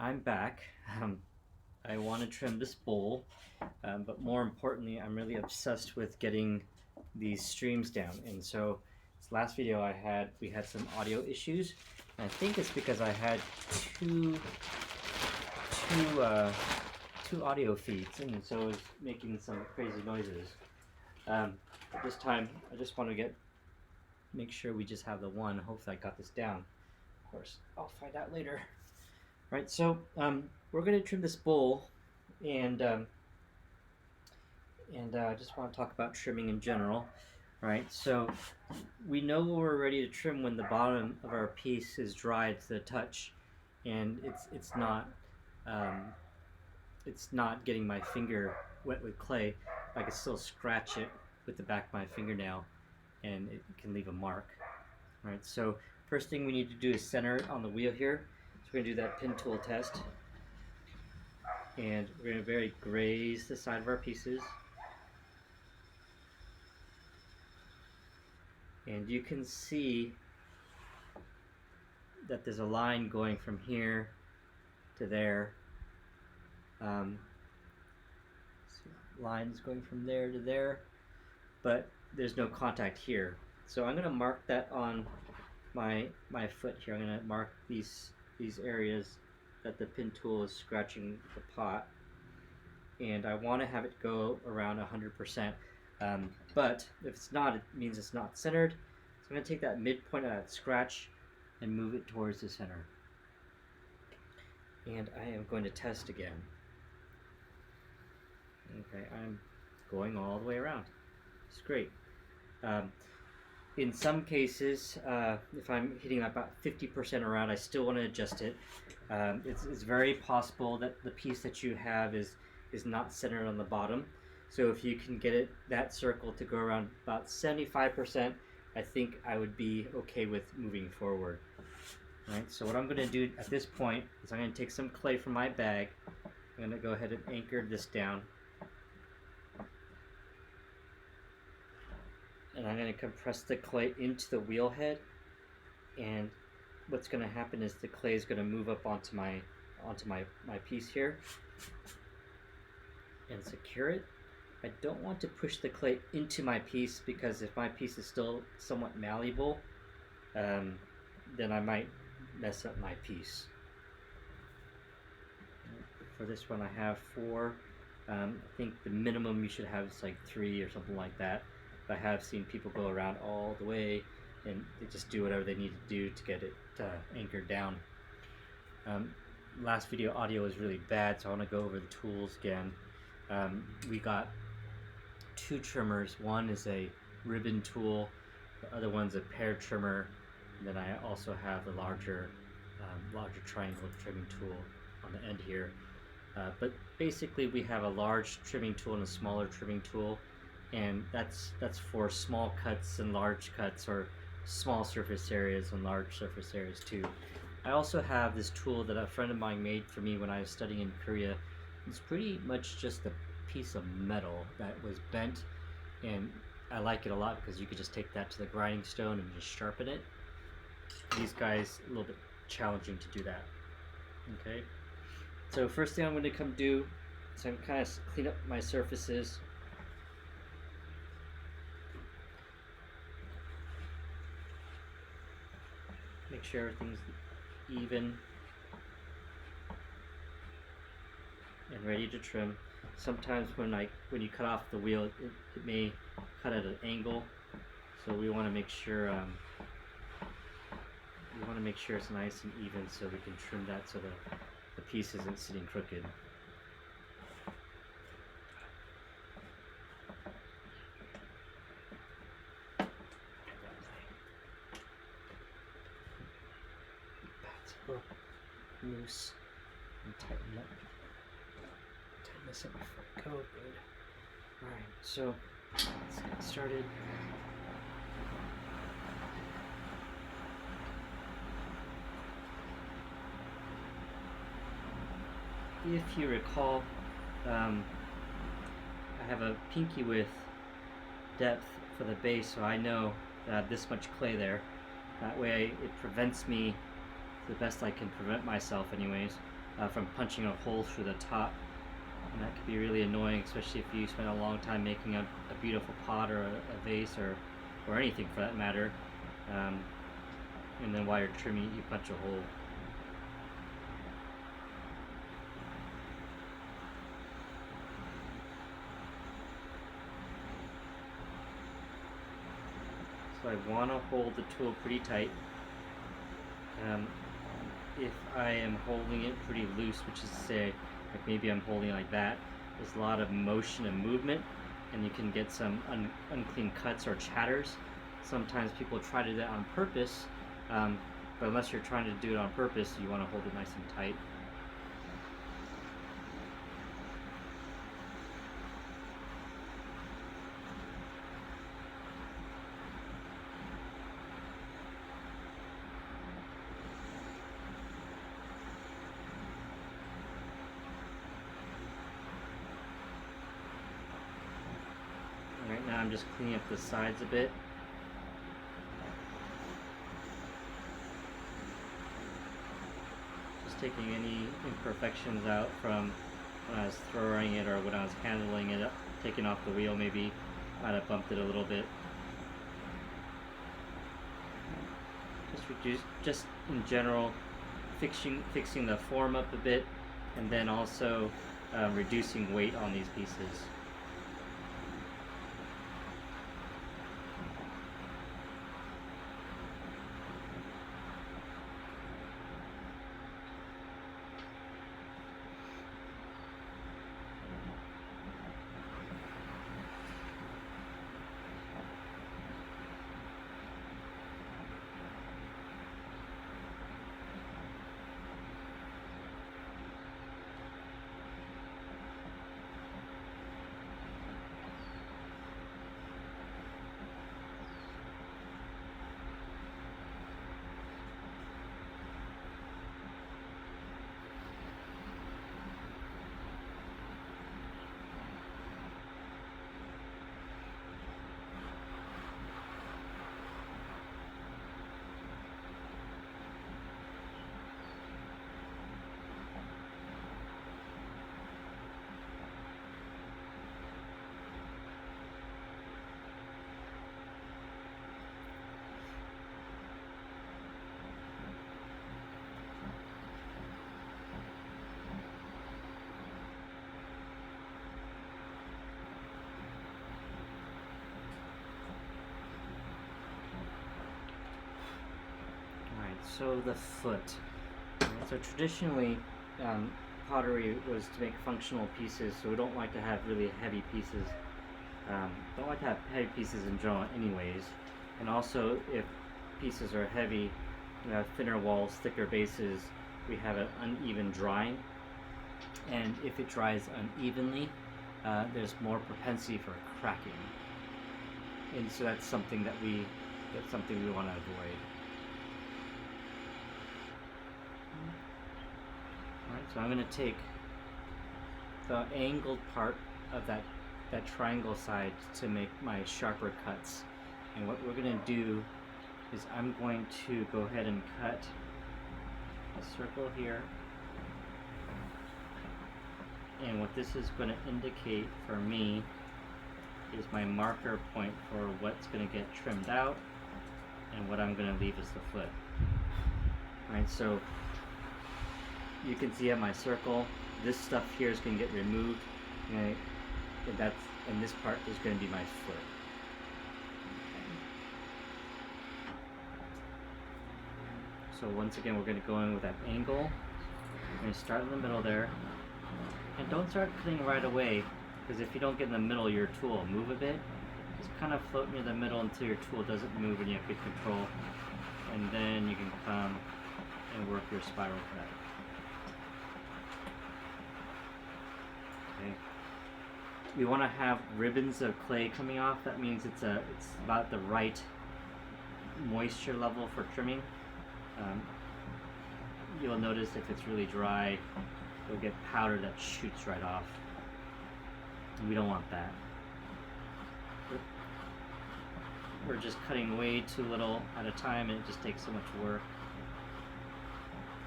I'm back. I want to trim this bowl, but more importantly, I'm really obsessed with getting these streams down. And so, this last video we had some audio issues. And I think it's because I had two, two, uh, two audio feeds, and so it was making some crazy noises. This time, I just want to make sure we just have the one. Hopefully, I got this down. Of course, I'll find out later. Right, so we're going to trim this bowl, and I just want to talk about trimming in general. Right, so we know we're ready to trim when the bottom of our piece is dry to the touch, and it's not getting my finger wet with clay. I can still scratch it with the back of my fingernail, and it can leave a mark. Right, so first thing we need to do is center it on the wheel here. So we're going to do that pin tool test, and we're going to very graze the side of our pieces, and you can see that there's a line going from here to there. Lines going from there to there, but there's no contact here. So I'm going to mark that on my foot here. I'm going to mark these areas that the pin tool is scratching the pot, and I want to have it go around 100%, but if it's not, it means it's not centered. So I'm going to take that midpoint of that scratch and move it towards the center, and I am going to test again. Okay, I'm going all the way around. It's great. In some cases, if I'm hitting about 50% around, I still want to adjust it. It's very possible that the piece that you have is not centered on the bottom. So if you can get that circle to go around about 75%, I think I would be okay with moving forward. All right, so what I'm going to do at this point is I'm going to take some clay from my bag. I'm going to go ahead and anchor this down. And I'm going to compress the clay into the wheel head, and what's going to happen is the clay is going to move up onto my piece here and secure it. I don't want to push the clay into my piece, because if my piece is still somewhat malleable, then I might mess up my piece. For this one I have 4. I think the minimum you should have is like 3 or something like that. I have seen people go around all the way, and they just do whatever they need to do to get it anchored down. Last video audio was really bad, so I want to go over the tools again. We got 2 trimmers. One is a ribbon tool, the other one's a pear trimmer, and then I also have the larger triangle trimming tool on the end here. But basically we have a large trimming tool and a smaller trimming tool, and that's for small cuts and large cuts, or small surface areas and large surface areas too. I also have this tool that a friend of mine made for me when I was studying in Korea. It's pretty much just a piece of metal that was bent, and I like it a lot because you could just take that to the grinding stone and just sharpen it. These guys, a little bit challenging to do that. Okay, so first thing I'm going to come do is I'm kind of clean up my surfaces. Make sure everything's even and ready to trim. Sometimes when you cut off the wheel, it may cut at an angle, so we want to make sure it's nice and even, so we can trim that so the piece isn't sitting crooked. Loose and tighten this up before I go. Good. Alright, so let's get started. If you recall, I have a pinky width depth for the base, so I know that I have this much clay there. That way it prevents me, the best I can prevent myself anyways, from punching a hole through the top. And that can be really annoying, especially if you spend a long time making a beautiful pot or a vase or anything for that matter. And then while you're trimming, you punch a hole. So I want to hold the tool pretty tight. If I am holding it pretty loose, which is to say, like maybe I'm holding it like that, there's a lot of motion and movement, and you can get some unclean cuts or chatters. Sometimes people try to do that on purpose, but unless you're trying to do it on purpose, you want to hold it nice and tight. Right now I'm just cleaning up the sides a bit. Just taking any imperfections out from when I was throwing it or when I was handling it, taking off the wheel maybe. Might have bumped it a little bit. Just in general, fixing the form up a bit, and then also reducing weight on these pieces. So the foot. So traditionally, pottery was to make functional pieces, so we don't like to have really heavy pieces. Don't like to have heavy pieces in general anyways. And also, if pieces are heavy, thinner walls, thicker bases, we have an uneven drying. And if it dries unevenly, there's more propensity for cracking. And so that's something we want to avoid. Alright, so I'm going to take the angled part of that triangle side to make my sharper cuts. And what we're going to do is I'm going to go ahead and cut a circle here. And what this is going to indicate for me is my marker point for what's going to get trimmed out and what I'm going to leave as the foot. Alright, so you can see at my circle, this stuff here is going to get removed, and this part is going to be my foot. So once again, we're going to go in with that angle. We're going to start in the middle there, and don't start cutting right away, because if you don't get in the middle, your tool will move a bit. Just kind of float near the middle until your tool doesn't move and you have good control, and then you can come and work your spiral cut. Okay. We want to have ribbons of clay coming off. That means it's about the right moisture level for trimming. You'll notice if it's really dry, you'll get powder that shoots right off. And we don't want that. We're just cutting way too little at a time, and it just takes so much work.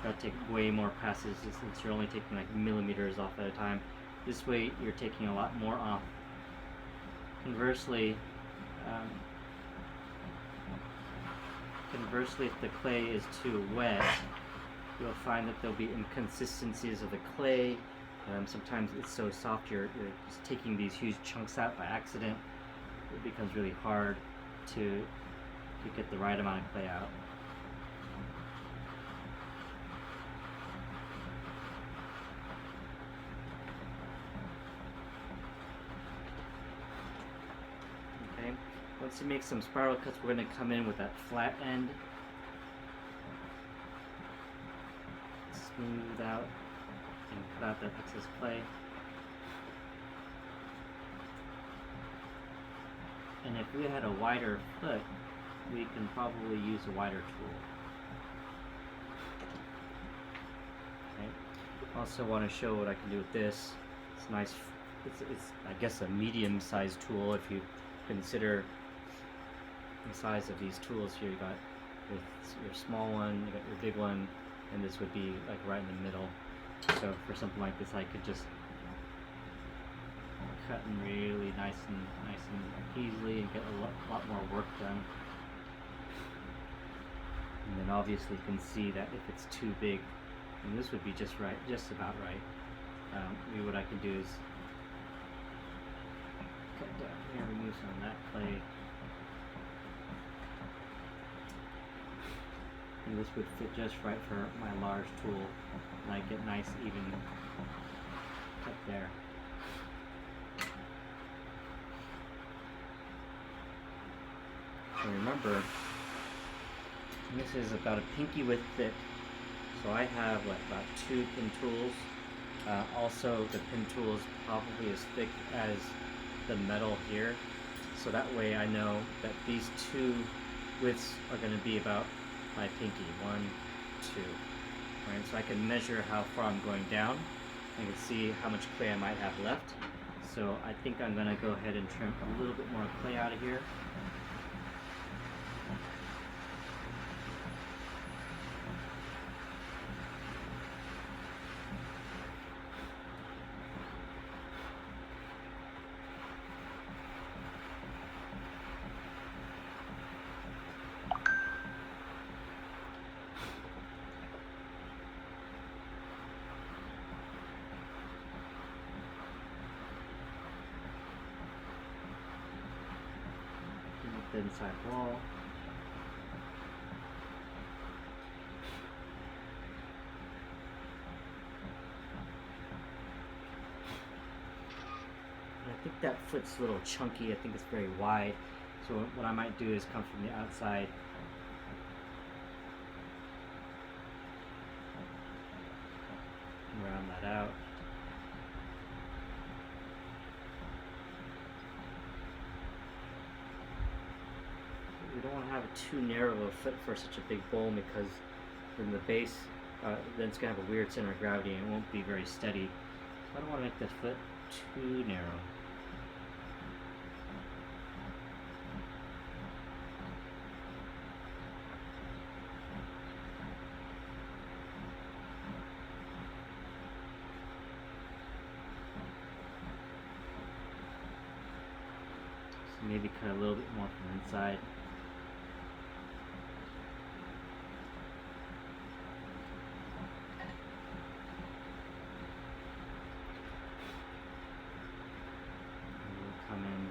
That'll take way more passes since you're only taking like millimeters off at a time. This way you're taking a lot more off. Conversely, if the clay is too wet, you'll find that there'll be inconsistencies of the clay. Sometimes it's so soft you're just taking these huge chunks out by accident. It becomes really hard to get the right amount of clay out. Okay, once you make some spiral cuts, we're going to come in with that flat end. Smooth out and cut out that excess clay. And if we had a wider foot, we can probably use a wider tool. Okay. Also want to show what I can do with this. It's nice. It's I guess a medium-sized tool if you consider the size of these tools here. You got your small one, you got your big one, and this would be like right in the middle. So for something like this, I could just cut in really nice and easily and get a lot more work done. And then obviously you can see that if it's too big, and this would be just about right. What I can do is cut down here, remove some of that clay. And this would fit just right for my large tool, and I get nice even cut there. So remember, this is about a pinky width thick, so I have about 2 pin tools. Also, the pin tool is probably as thick as the metal here, so that way I know that these 2 widths are going to be about my pinky, 1, 2. Right, so I can measure how far I'm going down. I can see how much clay I might have left. So I think I'm going to go ahead and trim a little bit more clay out of here. The inside wall. And I think that foot's a little chunky. I think it's very wide. So what I might do is come from the outside. Round that out. We don't want to have too narrow of a foot for such a big bowl, because then the base, then it's going to have a weird center of gravity and it won't be very steady. So I don't want to make the foot too narrow. So maybe cut a little bit more from the inside. Come in,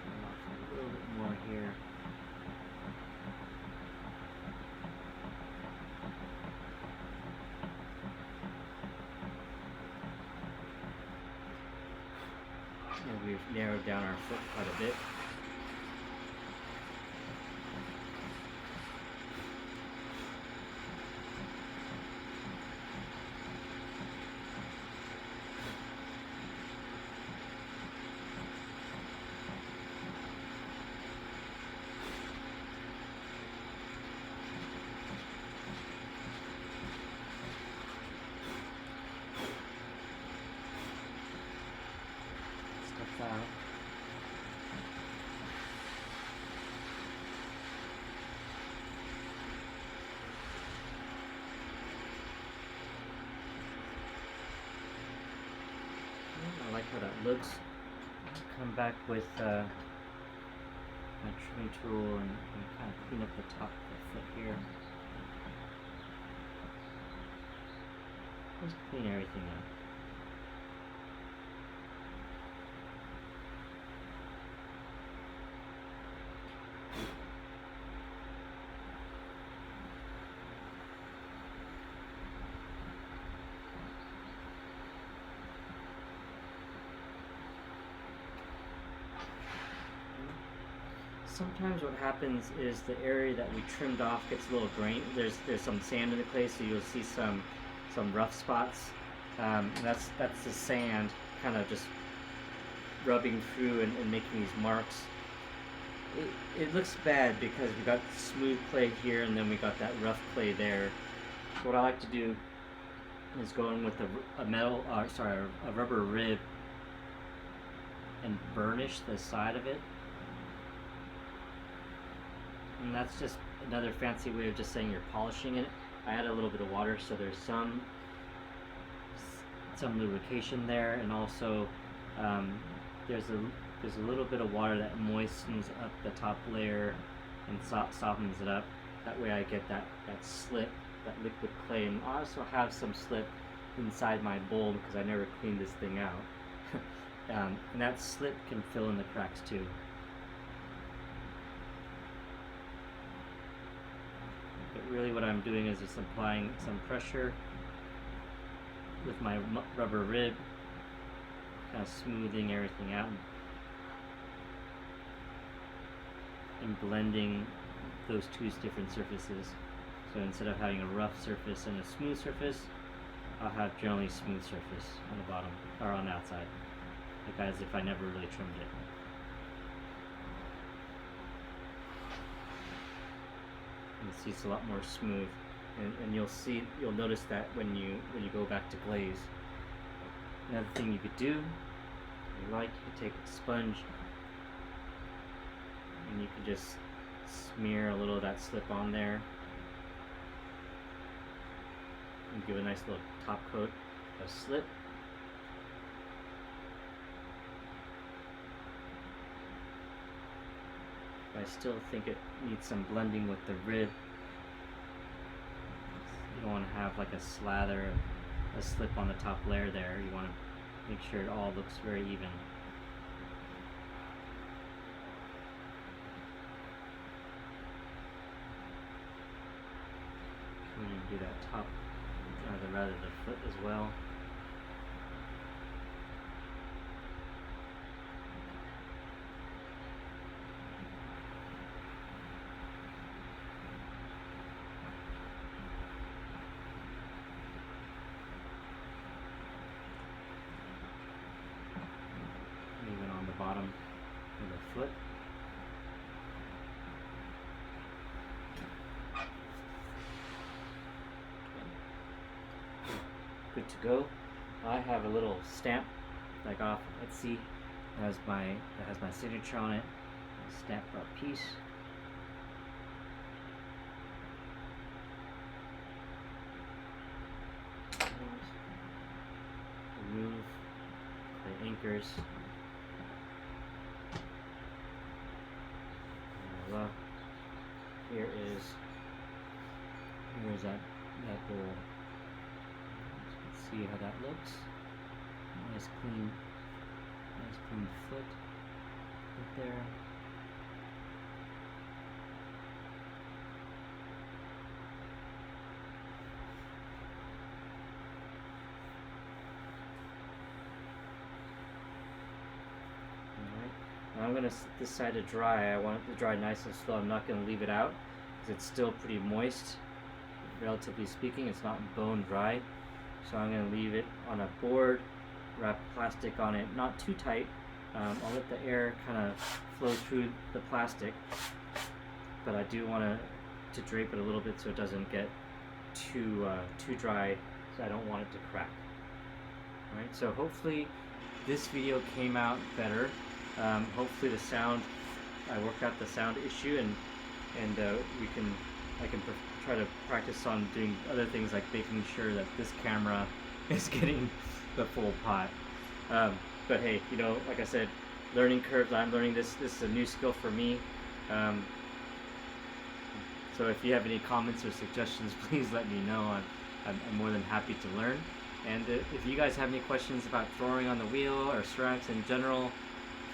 trim off a little bit more here. And we've narrowed down our foot quite a bit. Stuff out. that looks. Come back with my trimming tool and kind of clean up the top of the foot here. Just clean everything up. Sometimes what happens is the area that we trimmed off gets a little grain. There's some sand in the clay, so you'll see some rough spots. That's the sand kind of just rubbing through and making these marks. It looks bad because we got smooth clay here and then we got that rough clay there. So what I like to do is go in with a rubber rib and burnish the side of it. And that's just another fancy way of just saying you're polishing it. I add a little bit of water so there's some lubrication there, and also there's a little bit of water that moistens up the top layer and softens it up. That way I get that slip, that liquid clay, and I also have some slip inside my bowl because I never cleaned this thing out. And that slip can fill in the cracks too. But really what I'm doing is just applying some pressure with my rubber rib, kind of smoothing everything out and blending those two different surfaces. So instead of having a rough surface and a smooth surface, I'll have generally smooth surface on the bottom or on the outside, like as if I never really trimmed it. You see it's a lot more smooth, and you'll notice that when you go back to glaze. Another thing you could do, if you like, you could take a sponge and you could just smear a little of that slip on there and give a nice little top coat of slip. I still think it needs some blending with the rib. You don't want to have like a slather of a slip on the top layer there. You want to make sure it all looks very even. I'm going to do that top, rather the foot as well. Even on the bottom of the foot. Good to go. I have a little stamp like off Etsy that has my signature on it. A stamp art piece. Remove the anchors. Here's that bowl. Let's see how that looks. Nice clean foot right there. Now I'm going to this side to dry. I want it to dry nice and slow. I'm not going to leave it out because it's still pretty moist, relatively speaking. It's not bone dry. So I'm going to leave it on a board, wrap plastic on it, not too tight. I'll let the air kind of flow through the plastic, but I do want to drape it a little bit so it doesn't get too dry, so I don't want it to crack. Alright, so hopefully this video came out better. Hopefully the sound, I worked out the sound issue, and I can try to practice on doing other things like making sure that this camera is getting the full pot. But hey, like I said, learning curves. I'm learning this. This is a new skill for me. Um, so if you have any comments or suggestions, please let me know. I'm more than happy to learn. And if you guys have any questions about throwing on the wheel or ceramics in general,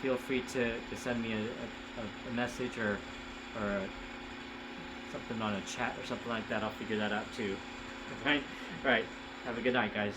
feel free to send me a message or something on a chat or something like that. I'll figure that out too. All right. Have a good night, guys.